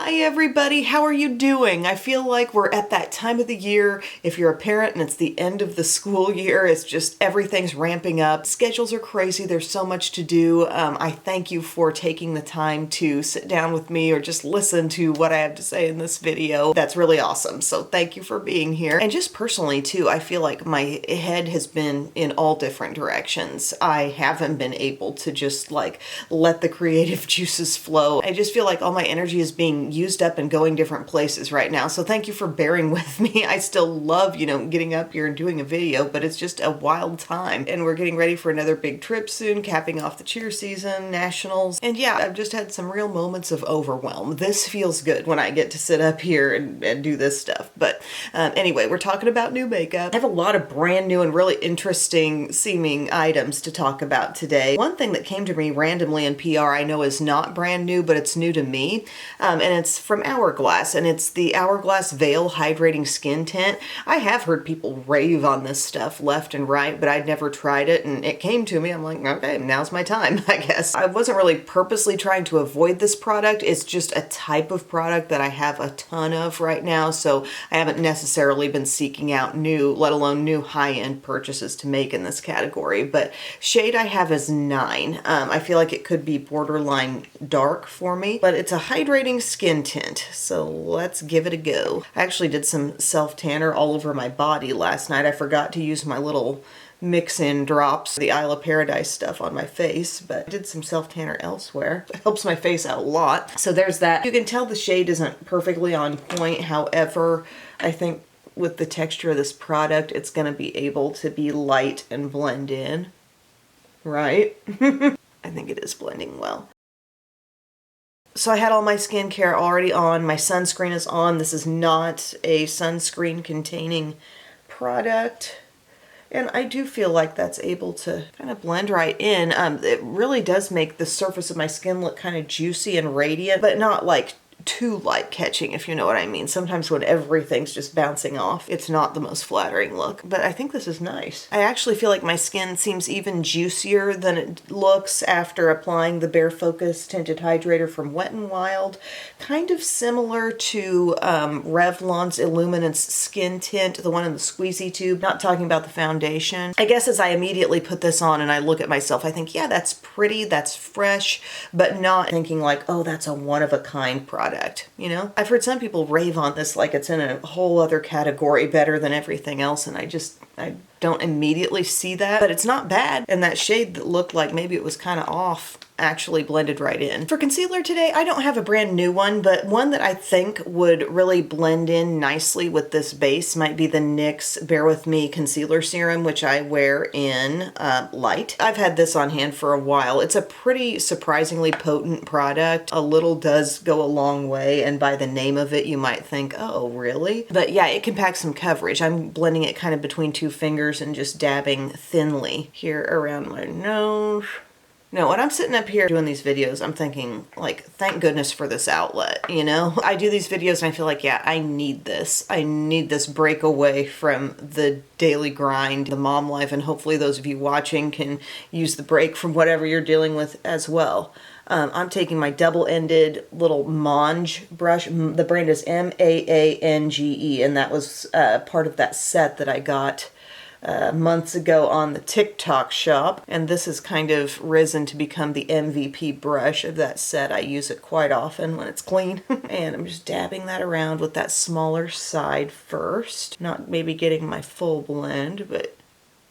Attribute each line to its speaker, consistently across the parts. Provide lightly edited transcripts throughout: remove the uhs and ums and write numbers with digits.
Speaker 1: Hi everybody, how are you doing? I feel like we're at that time of the year. If you're a parent and it's the end of the school year, it's just everything's ramping up. Schedules are crazy, there's so much to do. I thank you for taking the time to sit down with me or just listen to what I have to say in this video. That's really awesome, so thank you for being here. And just personally too, I feel like my head has been in all different directions. I haven't been able to just like let the creative juices flow. I just feel like all my energy is being used up and going different places right now. So thank you for bearing with me. I still love, getting up here and doing a video, but it's just a wild time. And we're getting ready for another big trip soon, capping off the cheer season, nationals. And yeah, I've just had some real moments of overwhelm. This feels good when I get to sit up here and do this stuff. But anyway, we're talking about new makeup. I have a lot of brand new and really interesting seeming items to talk about today. One thing that came to me randomly in PR I know is not brand new, but it's new to me. And it's from Hourglass, and it's the Hourglass Veil Hydrating Skin Tint. I have heard people rave on this stuff left and right, but I'd never tried it, and it came to me. I'm like, okay, now's my time, I guess. I wasn't really purposely trying to avoid this product. It's just a type of product that I have a ton of right now, so I haven't necessarily been seeking out new, let alone new high-end purchases to make in this category. But shade I have is 9. I feel like it could be borderline dark for me, but it's a hydrating skin tint, so let's give it a go. I actually did some self-tanner all over my body last night. I forgot to use my little mix-in drops, the Isle of Paradise stuff on my face, but I did some self-tanner elsewhere. It helps my face out a lot. So there's that. You can tell the shade isn't perfectly on point. However, I think with the texture of this product, it's going to be able to be light and blend in, right? I think it is blending well. So I had all my skincare already on. My sunscreen is on. This is not a sunscreen containing product. And I do feel like that's able to kind of blend right in. It really does make the surface of my skin look kind of juicy and radiant, but not like too light catching, if you know what I mean. Sometimes when everything's just bouncing off, it's not the most flattering look, but I think this is nice. I actually feel like my skin seems even juicier than it looks after applying the Bare Focus Tinted Hydrator from Wet n Wild. Kind of similar to Revlon's Illuminance Skin Tint, the one in the squeezy tube. Not talking about the foundation. I guess as I immediately put this on and I look at myself, I think, yeah, that's pretty, that's fresh, but not thinking like, oh, that's a one-of-a-kind product. I've heard some people rave on this like it's in a whole other category better than everything else, and I don't immediately see that, but it's not bad. And that shade that looked like maybe it was kind of off actually blended right in. For concealer today, I don't have a brand new one, but one that I think would really blend in nicely with this base might be the NYX Bear With Me Concealer Serum, which I wear in light. I've had this on hand for a while. It's a pretty surprisingly potent product. A little does go a long way, and by the name of it, you might think, oh, really? But yeah, it can pack some coverage. I'm blending it kind of between two fingers and just dabbing thinly here around my nose. No, when I'm sitting up here doing these videos, I'm thinking, like, thank goodness for this outlet, I do these videos and I feel like, yeah, I need this. I need this breakaway from the daily grind, the mom life, and hopefully those of you watching can use the break from whatever you're dealing with as well. I'm taking my double-ended little Mange brush. The brand is Maange, and that was part of that set that I got months ago on the TikTok shop, and this has kind of risen to become the MVP brush of that set. I use it quite often when it's clean. And I'm just dabbing that around with that smaller side first, not maybe getting my full blend, but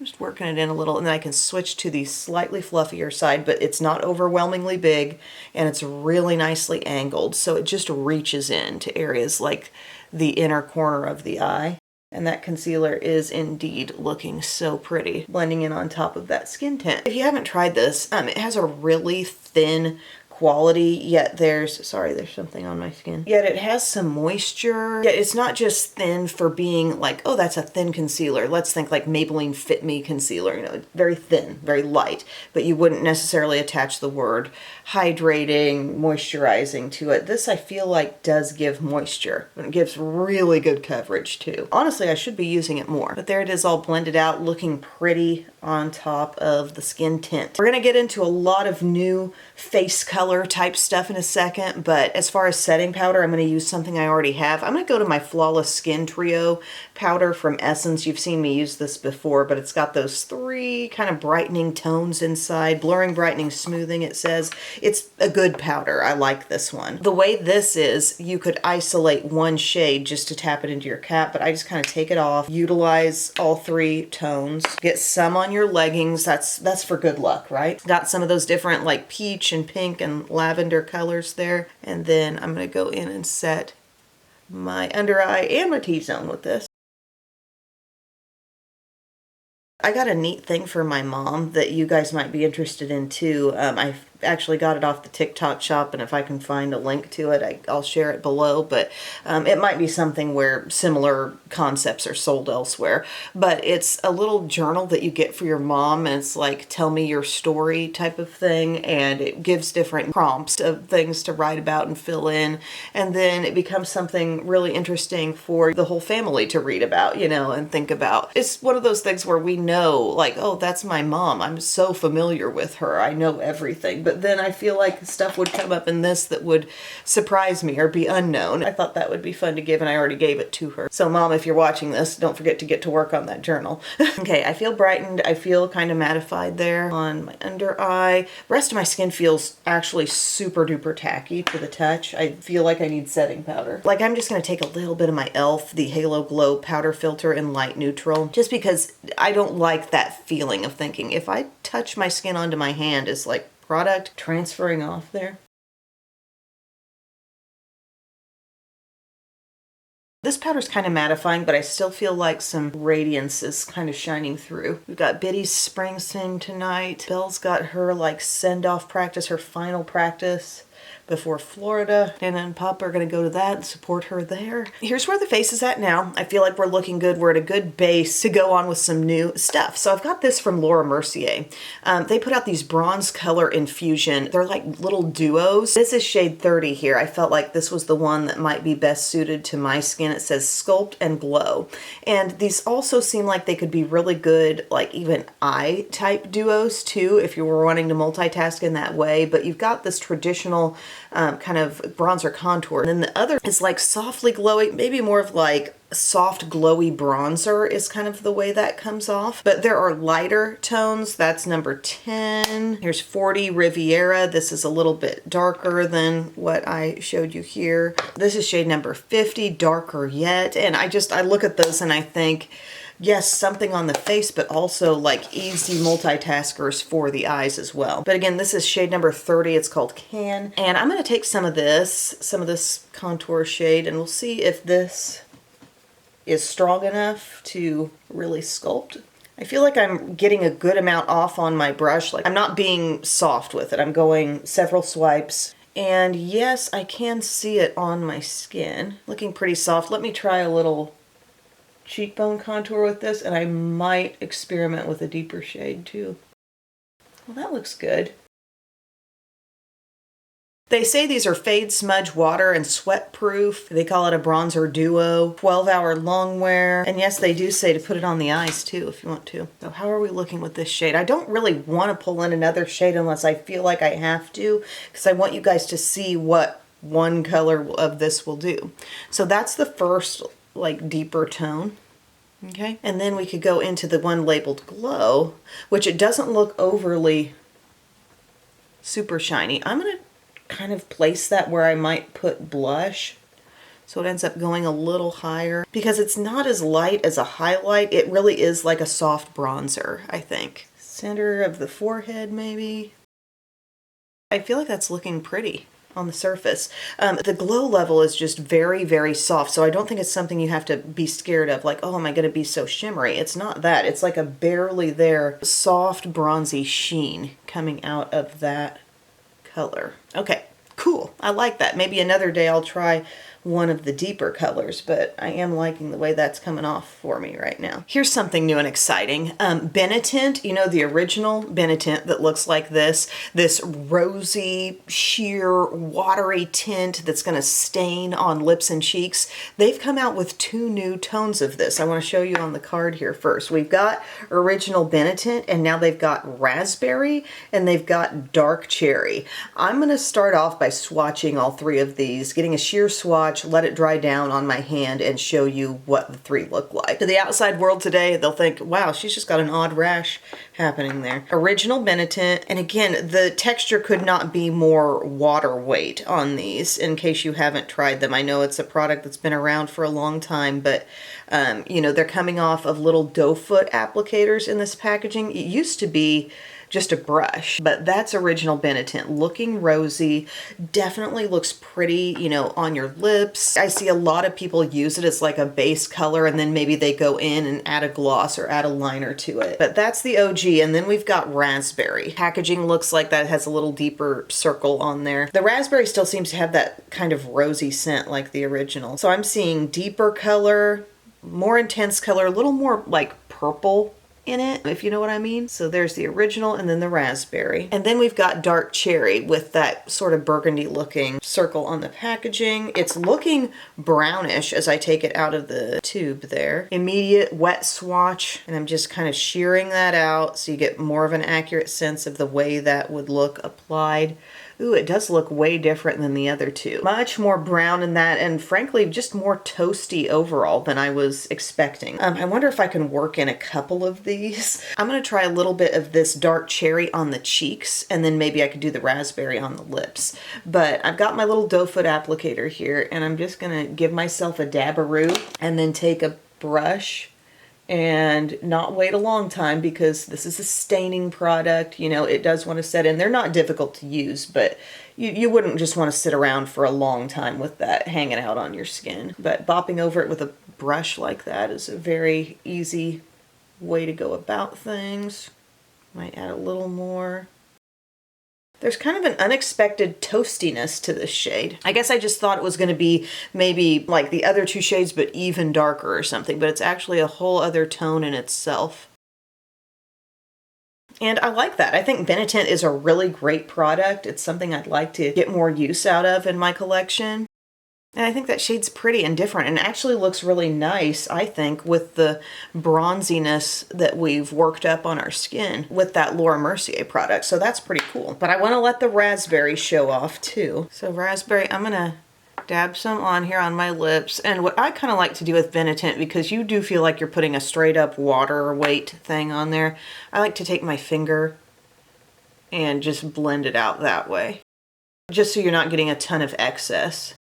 Speaker 1: just working it in a little, and then I can switch to the slightly fluffier side, but it's not overwhelmingly big, and it's really nicely angled, so it just reaches into areas like the inner corner of the eye. And that concealer is indeed looking so pretty, blending in on top of that skin tint. If you haven't tried this, it has a really thin quality, yet there's something on my skin. Yet it has some moisture. Yet it's not just thin for being like, oh, that's a thin concealer. Let's think like Maybelline Fit Me concealer, very thin, very light, but you wouldn't necessarily attach the word hydrating, moisturizing to it. This I feel like does give moisture, and it gives really good coverage too. Honestly, I should be using it more, but there it is all blended out, looking pretty on top of the skin tint. We're gonna get into a lot of new face color color type stuff in a second, but as far as setting powder, I'm going to use something I already have. I'm going to go to my Flawless Skin Trio powder from Essence. You've seen me use this before, but it's got those 3 kind of brightening tones inside. Blurring, brightening, smoothing, it says. It's a good powder. I like this one. The way this is, you could isolate one shade just to tap it into your cap, but I just kind of take it off, utilize all 3 tones, get some on your leggings. That's for good luck, right? Got some of those different like peach and pink and lavender colors there. And then I'm going to go in and set my under eye and my T-zone with this. I got a neat thing for my mom that you guys might be interested in too. I actually got it off the TikTok shop, and if I can find a link to it, I'll share it below, but it might be something where similar concepts are sold elsewhere. But it's a little journal that you get for your mom, and it's like tell me your story type of thing, and it gives different prompts of things to write about and fill in, and then it becomes something really interesting for the whole family to read about, you know, and think about. It's one of those things where we know, like, oh, that's my mom. I'm so familiar with her. I know everything. But then I feel like stuff would come up in this that would surprise me or be unknown. I thought that would be fun to give, and I already gave it to her. So Mom, if you're watching this, don't forget to get to work on that journal. Okay, I feel brightened. I feel kind of mattified there on my under eye. The rest of my skin feels actually super duper tacky to the touch. I feel like I need setting powder. Like I'm just going to take a little bit of my e.l.f. the Halo Glow powder filter in light neutral, just because I don't like that feeling of thinking if I touch my skin onto my hand, is like product transferring off there. This powder's kind of mattifying, but I still feel like some radiance is kind of shining through. We've got Biddy's spring sing tonight. Belle's got her like send-off practice, her final practice before Florida. And then Papa are going to go to that and support her there. Here's where the face is at now. I feel like we're looking good. We're at a good base to go on with some new stuff. So I've got this from Laura Mercier. They put out these bronze color infusion. They're like little duos. This is shade 30 here. I felt like this was the one that might be best suited to my skin. It says Sculpt and Glow. And these also seem like they could be really good, like even eye type duos too, if you were wanting to multitask in that way. But you've got this traditional kind of bronzer contour. And then the other is like softly glowing, maybe more of like soft glowy bronzer is kind of the way that comes off. But there are lighter tones. That's number 10. Here's 40 Riviera. This is a little bit darker than what I showed you here. This is shade number 50, darker yet. And I look at those and I think, yes, something on the face, but also like easy multitaskers for the eyes as well. But again, this is shade number 30. It's called Can. And I'm going to take some of this contour shade, and we'll see if this is strong enough to really sculpt. I feel like I'm getting a good amount off on my brush. Like I'm not being soft with it. I'm going several swipes. And yes, I can see it on my skin. Looking pretty soft. Let me try a little cheekbone contour with this, and I might experiment with a deeper shade too. Well, that looks good. They say these are fade, smudge, water, and sweat proof. They call it a bronzer duo, 12-hour long wear. And yes, they do say to put it on the eyes too if you want to. So how are we looking with this shade? I don't really want to pull in another shade unless I feel like I have to, because I want you guys to see what one color of this will do. So that's the first like deeper tone. Okay, and then we could go into the one labeled Glow, which it doesn't look overly super shiny. I'm going to kind of place that where I might put blush, so it ends up going a little higher because it's not as light as a highlight. It really is like a soft bronzer, I think. Center of the forehead maybe. I feel like that's looking pretty on the surface. The glow level is just very, very soft, so I don't think it's something you have to be scared of, like, oh, am I going to be so shimmery? It's not that. It's like a barely there soft bronzy sheen coming out of that color. Okay, cool. I like that. Maybe another day I'll try one of the deeper colors, but I am liking the way that's coming off for me right now. Here's something new and exciting. Benetint, you know, the original Benetint that looks like this rosy, sheer, watery tint that's gonna stain on lips and cheeks. They've come out with 2 new tones of this. I wanna show you on the card here first. We've got original Benetint, and now they've got raspberry, and they've got dark cherry. I'm gonna start off by swatching all 3 of these, getting a sheer swatch, let it dry down on my hand, and show you what the 3 look like. To the outside world today, they'll think, wow, she's just got an odd rash happening there. Original Benetint, and again, the texture could not be more water weight on these, in case you haven't tried them. I know it's a product that's been around for a long time, but you know, they're coming off of little doe foot applicators in this packaging. It used to be just a brush, but that's original Benetint. Looking rosy, definitely looks pretty, you know, on your lips. I see a lot of people use it as like a base color, and then maybe they go in and add a gloss or add a liner to it. But that's the OG, and then we've got raspberry. Packaging looks like that has a little deeper circle on there. The raspberry still seems to have that kind of rosy scent like the original. So I'm seeing deeper color, more intense color, a little more like purple in it, if you know what I mean. So there's the original and then the raspberry. And then we've got dark cherry with that sort of burgundy looking circle on the packaging. It's looking brownish as I take it out of the tube there. Immediate wet swatch, and I'm just kind of shearing that out so you get more of an accurate sense of the way that would look applied. Ooh, it does look way different than the other 2. Much more brown in that, and frankly, just more toasty overall than I was expecting. I wonder if I can work in a couple of these. I'm gonna try a little bit of this dark cherry on the cheeks, and then maybe I could do the raspberry on the lips. But I've got my little doe foot applicator here, and I'm just gonna give myself a dabaroo, and then take a brush and not wait a long time, because this is a staining product. You know, it does want to set in. They're not difficult to use, but you wouldn't just want to sit around for a long time with that hanging out on your skin. But bopping over it with a brush like that is a very easy way to go about things. Might add a little more. There's kind of an unexpected toastiness to this shade. I guess I just thought it was going to be maybe like the other 2 shades, but even darker or something, but it's actually a whole other tone in itself. And I like that. I think Benetint is a really great product. It's something I'd like to get more use out of in my collection. And I think that shade's pretty and different, and actually looks really nice, I think, with the bronziness that we've worked up on our skin with that Laura Mercier product. So that's pretty cool. But I want to let the raspberry show off too. So raspberry, I'm gonna dab some on here on my lips. And what I kind of like to do with Benetint, because you do feel like you're putting a straight up water weight thing on there, I like to take my finger and just blend it out that way, just so you're not getting a ton of excess.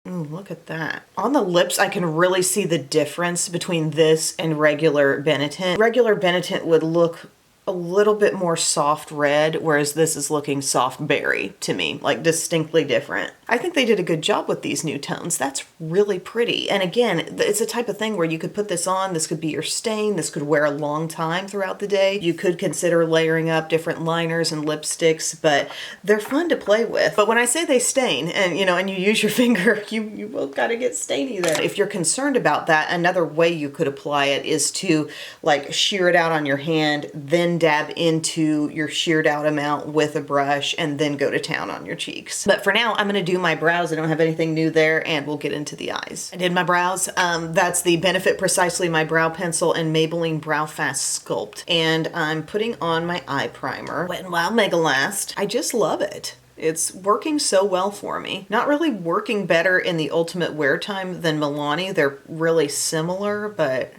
Speaker 1: Ooh, look at that. On the lips, I can really see the difference between this and regular Benetint. Regular Benetint would look a little bit more soft red, whereas this is looking soft berry to me, like distinctly different. I think they did a good job with these new tones. That's really pretty. And again, it's the type of thing where you could put this on, this could be your stain, this could wear a long time throughout the day. You could consider layering up different liners and lipsticks, but they're fun to play with. But when I say they stain, and you know, and you use your finger, you will kind of get stainy there. If you're concerned about that, another way you could apply it is to like shear it out on your hand, then dab into your sheared out amount with a brush, and then go to town on your cheeks. But for now, I'm gonna do my brows. I don't have anything new there, and we'll get into the eyes. I did my brows. That's the Benefit Precisely My Brow Pencil and Maybelline Brow Fast Sculpt. And I'm putting on my eye primer, Wet n Wild Mega Last. I just love it. It's working so well for me. Not really working better in the Ultimate Wear Time than Milani. They're really similar, but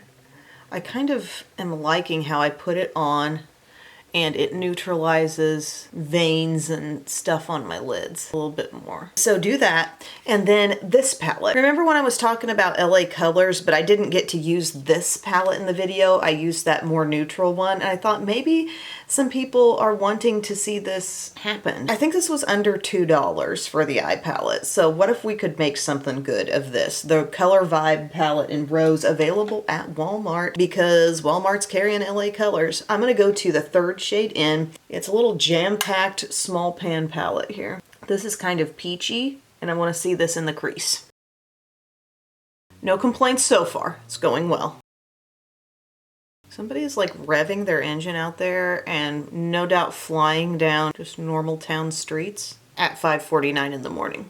Speaker 1: I kind of am liking how I put it on, and it neutralizes veins and stuff on my lids a little bit more. So do that. And then this palette. Remember when I was talking about LA Colors, but I didn't get to use this palette in the video? I used that more neutral one, and I thought maybe some people are wanting to see this happen. I think this was under $2 for the eye palette. So what if we could make something good of this? The Color Vibe palette in Rose, available at Walmart, because Walmart's carrying LA Colors. I'm gonna go to the third shade in. It's a little jam-packed small pan palette here. This is kind of peachy, and I want to see this in the crease. No complaints so far. It's going well. Somebody is like revving their engine out there and no doubt flying down just normal town streets at 5:49 in the morning.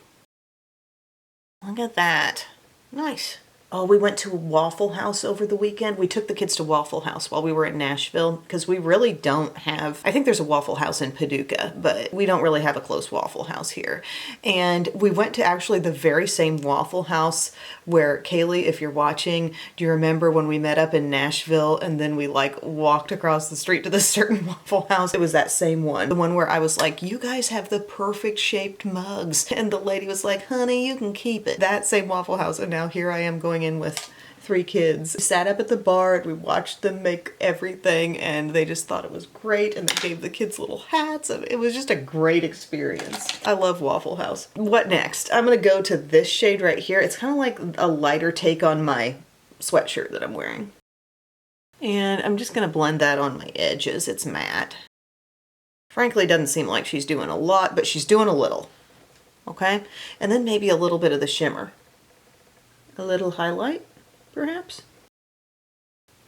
Speaker 1: Look at that. Nice. Oh, we went to Waffle House over the weekend. We took the kids to Waffle House while we were in Nashville because we really don't have, I think there's a Waffle House in Paducah, but we don't really have a close Waffle House here. And we went to actually the very same Waffle House where, Kaylee, if you're watching, do you remember when we met up in Nashville and then we like walked across the street to this certain Waffle House? It was that same one. The one where I was like, you guys have the perfect shaped mugs. And the lady was like, honey, you can keep it. That same Waffle House. And now here I am going in with 3 kids. We sat up at the bar and we watched them make everything and they just thought it was great and they gave the kids little hats and it was just a great experience. I love Waffle House. What next? I'm gonna go to this shade right here. It's kind of like a lighter take on my sweatshirt that I'm wearing. And I'm just gonna blend that on my edges. It's matte. Frankly, it doesn't seem like she's doing a lot, but she's doing a little. Okay? And then maybe a little bit of the shimmer. A little highlight, perhaps?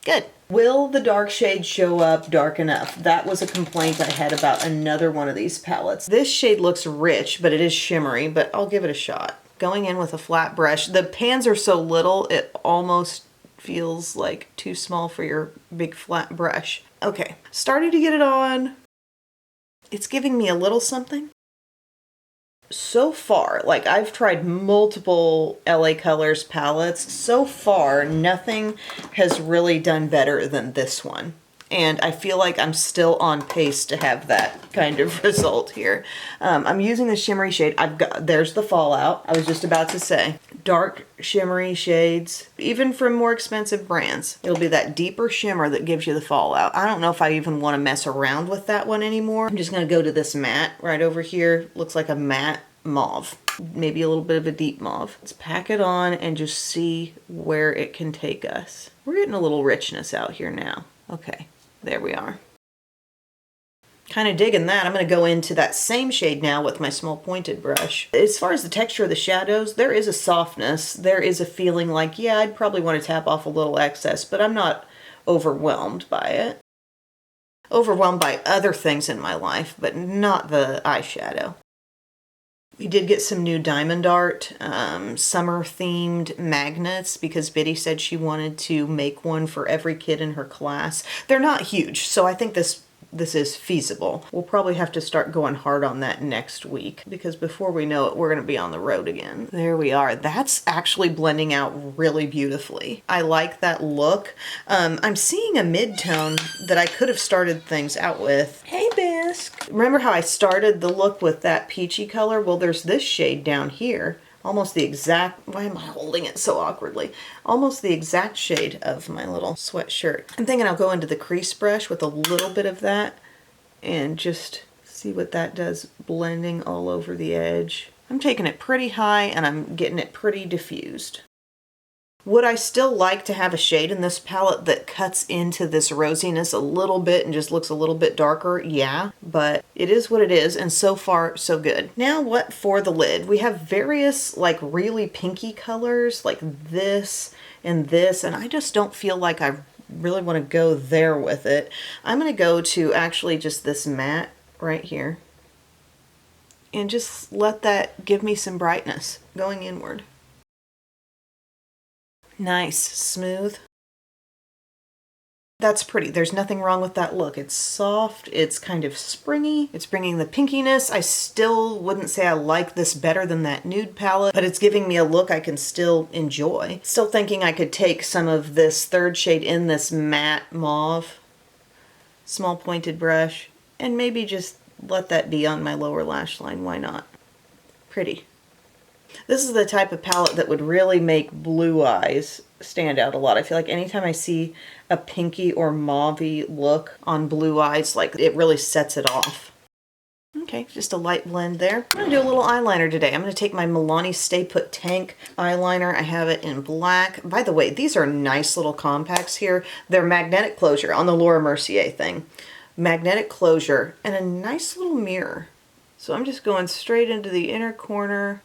Speaker 1: Good. Will the dark shade show up dark enough? That was a complaint I had about another one of these palettes. This shade looks rich, but it is shimmery, but I'll give it a shot. Going in with a flat brush. The pans are so little, it almost feels like too small for your big flat brush. Okay, starting to get it on. It's giving me a little something. So far, like I've tried multiple LA Colors palettes. So far, nothing has really done better than this one. And I feel like I'm still on pace to have that kind of result here. I'm using the shimmery shade. There's the Fallout. I was just about to say. Dark shimmery shades, even from more expensive brands. It'll be that deeper shimmer that gives you the Fallout. I don't know if I even want to mess around with that one anymore. I'm just going to go to this matte right over here. Looks like a matte mauve. Maybe a little bit of a deep mauve. Let's pack it on and just see where it can take us. We're getting a little richness out here now. Okay. There we are. Kind of digging that. I'm going to go into that same shade now with my small pointed brush. As far as the texture of the shadows, there is a softness. There is a feeling like, yeah, I'd probably want to tap off a little excess, but I'm not overwhelmed by it. Overwhelmed by other things in my life, but not the eyeshadow. We did get some new Diamond Art summer themed magnets because Biddy said she wanted to make one for every kid in her class. They're not huge, so I think this is feasible. We'll probably have to start going hard on that next week because before we know it, we're going to be on the road again. There we are. That's actually blending out really beautifully. I like that look. I'm seeing a mid-tone that I could have started things out with. Hey, Bisque. Remember how I started the look with that peachy color? Well, there's this shade down here. Almost the exact, why am I holding it so awkwardly? Almost the exact shade of my little sweatshirt. I'm thinking I'll go into the crease brush with a little bit of that and just see what that does, blending all over the edge. I'm taking it pretty high and I'm getting it pretty diffused. Would I still like to have a shade in this palette that cuts into this rosiness a little bit and just looks a little bit darker? Yeah, but it is what it is, and so far, so good. Now what for the lid? We have various like really pinky colors like this, and I just don't feel like I really want to go there with it. I'm going to go to actually just this matte right here and just let that give me some brightness going inward. Nice, smooth. That's pretty. There's nothing wrong with that look. It's soft, it's kind of springy, it's bringing the pinkiness. I still wouldn't say I like this better than that nude palette, but it's giving me a look I can still enjoy. Still thinking I could take some of this third shade in this matte mauve, small pointed brush, and maybe just let that be on my lower lash line. Why not? Pretty. This is the type of palette that would really make blue eyes stand out a lot. I feel like anytime I see a pinky or mauve-y look on blue eyes, like it really sets it off. Okay, just a light blend there. I'm going to do a little eyeliner today. I'm going to take my Milani Stay Put Tank eyeliner. I have it in black. By the way, these are nice little compacts here. They're magnetic closure on the Laura Mercier thing. Magnetic closure and a nice little mirror. So I'm just going straight into the inner corner.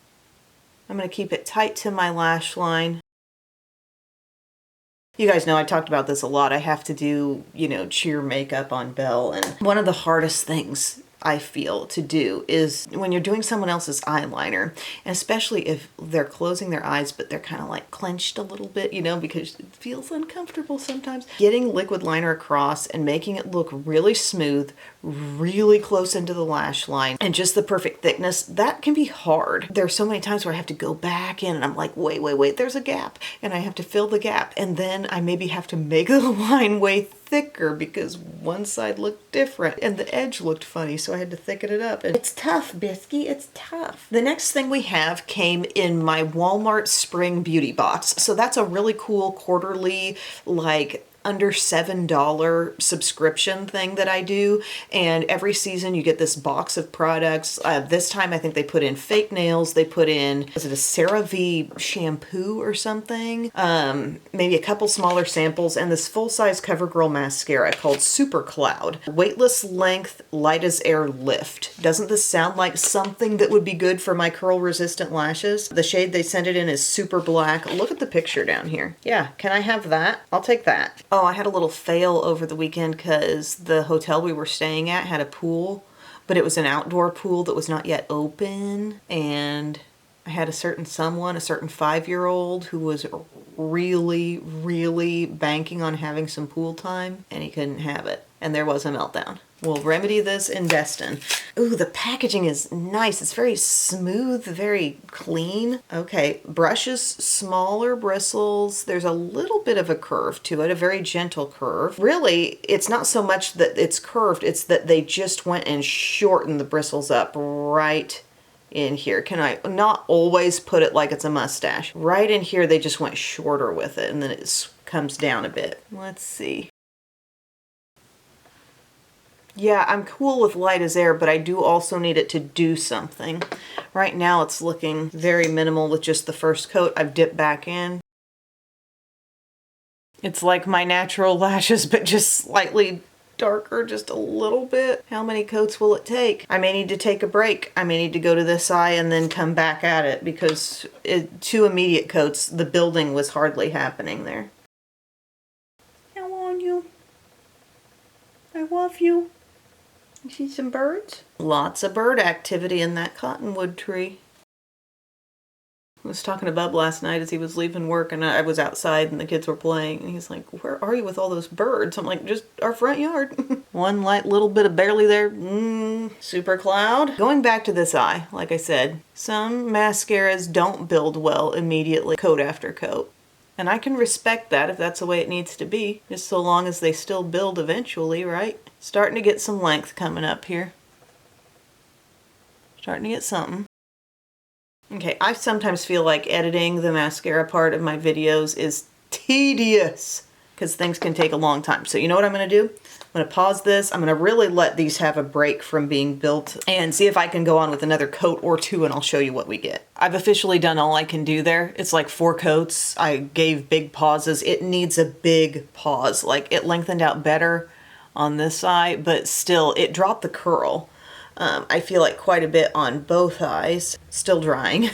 Speaker 1: I'm going to keep it tight to my lash line. You guys know I talked about this a lot. I have to do, cheer makeup on Belle. And one of the hardest things I feel to do is when you're doing someone else's eyeliner, and especially if they're closing their eyes but they're kind of like clenched a little bit, because it feels uncomfortable sometimes. Getting liquid liner across and making it look really smooth, really close into the lash line, and just the perfect thickness, that can be hard. There are so many times where I have to go back in and I'm like, wait, there's a gap, and I have to fill the gap, and then I maybe have to make the line way thicker because one side looked different and the edge looked funny, so I had to thicken it up. And it's tough, Bisky, it's tough. The next thing we have came in my Walmart Spring Beauty Box. So that's a really cool quarterly, like under $7 subscription thing that I do, and every season you get this box of products. This time I think they put in fake nails, they put in, is it a CeraVe shampoo or something? Maybe a couple smaller samples, and this full-size CoverGirl mascara called Super Cloud. Weightless length, light as air lift. Doesn't this sound like something that would be good for my curl-resistant lashes? The shade they sent it in is super black. Look at the picture down here. Yeah, can I have that? I'll take that. Oh, I had a little fail over the weekend because the hotel we were staying at had a pool, but it was an outdoor pool that was not yet open, and I had a certain 5-year-old who was really banking on having some pool time, and he couldn't have it, and there was a meltdown. We'll remedy this in Destin. Ooh, the packaging is nice. It's very smooth, very clean. Okay, brushes, smaller bristles. There's a little bit of a curve to it, a very gentle curve. Really, it's not so much that it's curved, it's that they just went and shortened the bristles up right in here. Can I not always put it like it's a mustache? Right in here, they just went shorter with it, and then it comes down a bit. Let's see. Yeah, I'm cool with light as air, but I do also need it to do something. Right now it's looking very minimal with just the first coat. I've dipped back in. It's like my natural lashes, but just slightly darker, just a little bit. How many coats will it take? I may need to take a break. I may need to go to this eye and then come back at it, because 2 immediate coats, the building was hardly happening there. I want you. I love you. You see some birds? Lots of bird activity in that cottonwood tree. I was talking to Bub last night as he was leaving work, and I was outside and the kids were playing, and he's like, where are you with all those birds? I'm like, just our front yard. One light little bit of barely there. Super Cloud. Going back to this eye, like I said, some mascaras don't build well immediately, coat after coat. And I can respect that if that's the way it needs to be, just so long as they still build eventually, right? Starting to get some length coming up here. Starting to get something. Okay, I sometimes feel like editing the mascara part of my videos is tedious because things can take a long time. So you know what I'm going to do? I'm going to pause this. I'm going to really let these have a break from being built and see if I can go on with another coat or 2, and I'll show you what we get. I've officially done all I can do there. It's like 4 coats. I gave big pauses. It needs a big pause. Like, it lengthened out better on this eye, but still it dropped the curl. I feel like quite a bit on both eyes. Still drying.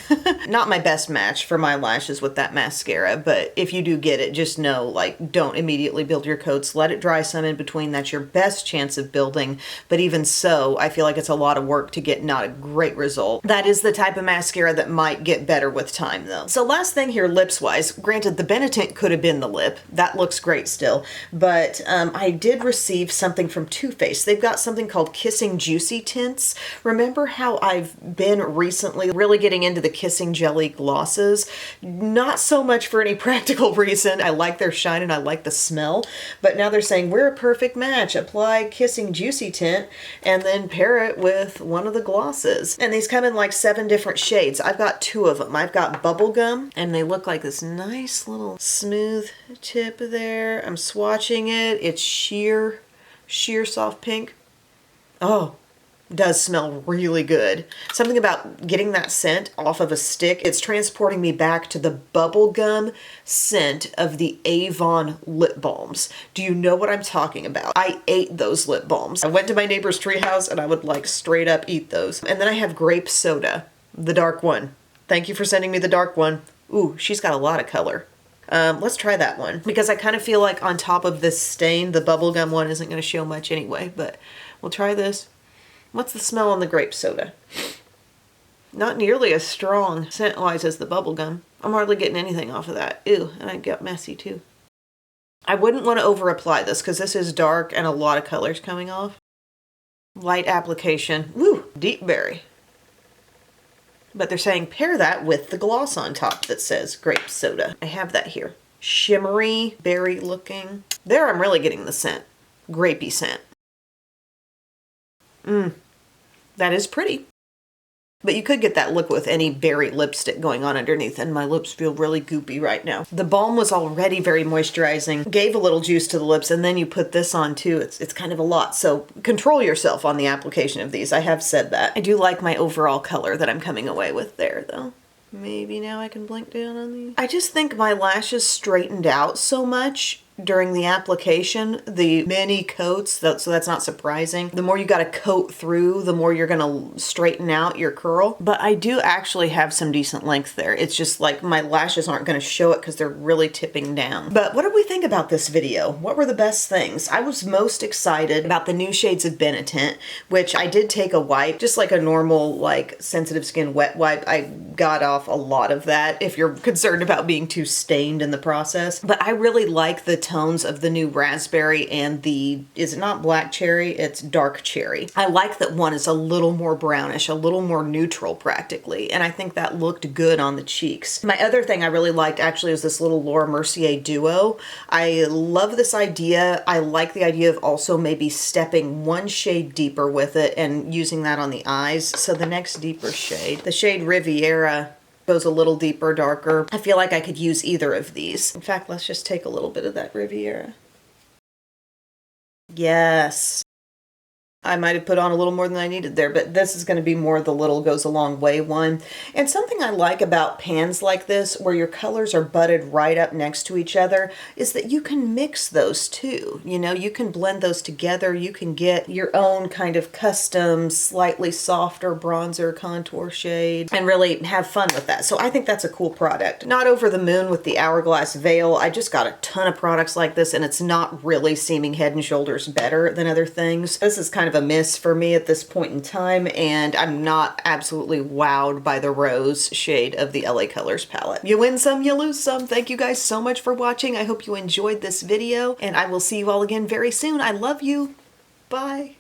Speaker 1: Not my best match for my lashes with that mascara, but if you do get it, just know, like, don't immediately build your coats. Let it dry some in between. That's your best chance of building. But even so, I feel like it's a lot of work to get not a great result. That is the type of mascara that might get better with time, though. So last thing here, lips-wise. Granted, the Benetint could have been the lip. That looks great still. But I did receive something from Too Faced. They've got something called Kissing Juicy Tints. Remember how I've been recently really getting into the Kissing Jelly glosses? Not so much for any practical reason. I like their shine and I like the smell, but now they're saying we're a perfect match. Apply Kissing Juicy Tint and then pair it with one of the glosses. And these come in like 7 different shades. I've got 2 of them. I've got Bubblegum, and they look like this nice little smooth tip there. I'm swatching it. It's sheer soft pink. Oh, does smell really good. Something about getting that scent off of a stick, it's transporting me back to the bubblegum scent of the Avon lip balms. Do you know what I'm talking about? I ate those lip balms. I went to my neighbor's treehouse and I would like straight up eat those. And then I have grape soda, the dark one. Thank you for sending me the dark one. Ooh, she's got a lot of color. Let's try that one because I kind of feel like on top of this stain, the bubblegum one isn't going to show much anyway, but we'll try this. What's the smell on the grape soda? Not nearly as strong scent-wise as the bubblegum. I'm hardly getting anything off of that. Ew, and I got messy too. I wouldn't want to over-apply this because this is dark and a lot of colors coming off. Light application. Woo, deep berry. But they're saying pair that with the gloss on top that says grape soda. I have that here. Shimmery, berry looking. There I'm really getting the scent. Grapey scent. That is pretty. But you could get that look with any berry lipstick going on underneath, and my lips feel really goopy right now. The balm was already very moisturizing, gave a little juice to the lips, and then you put this on too. It's kind of a lot, so control yourself on the application of these. I have said that. I do like my overall color that I'm coming away with there, though. Maybe now I can blink down on these. I just think my lashes straightened out so much during the application, the many coats, so that's not surprising. The more you got to coat through, the more you're going to straighten out your curl. But I do actually have some decent length there. It's just like my lashes aren't going to show it because they're really tipping down. But what did we think about this video? What were the best things? I was most excited about the new shades of Benetint, which I did take a wipe, just like a normal like sensitive skin wet wipe. I got off a lot of that if you're concerned about being too stained in the process. But I really like the tones of the new raspberry and the, is it not black cherry? It's dark cherry. I like that one is a little more brownish, a little more neutral practically, and I think that looked good on the cheeks. My other thing I really liked actually is this little Laura Mercier duo. I love this idea. I like the idea of also maybe stepping one shade deeper with it and using that on the eyes. So the next deeper shade, the shade Riviera, goes a little deeper, darker. I feel like I could use either of these. In fact, let's just take a little bit of that Riviera. Yes. I might have put on a little more than I needed there, but this is going to be more the little goes a long way one. And something I like about pans like this, where your colors are butted right up next to each other, is that you can mix those too. You know, you can blend those together. You can get your own kind of custom, slightly softer bronzer contour shade and really have fun with that. So I think that's a cool product. Not over the moon with the Hourglass Veil. I just got a ton of products like this and it's not really seeming head and shoulders better than other things. This is kind of a miss for me at this point in time, and I'm not absolutely wowed by the rose shade of the LA Colors palette. You win some, you lose some. Thank you guys so much for watching. I hope you enjoyed this video, and I will see you all again very soon. I love you. Bye.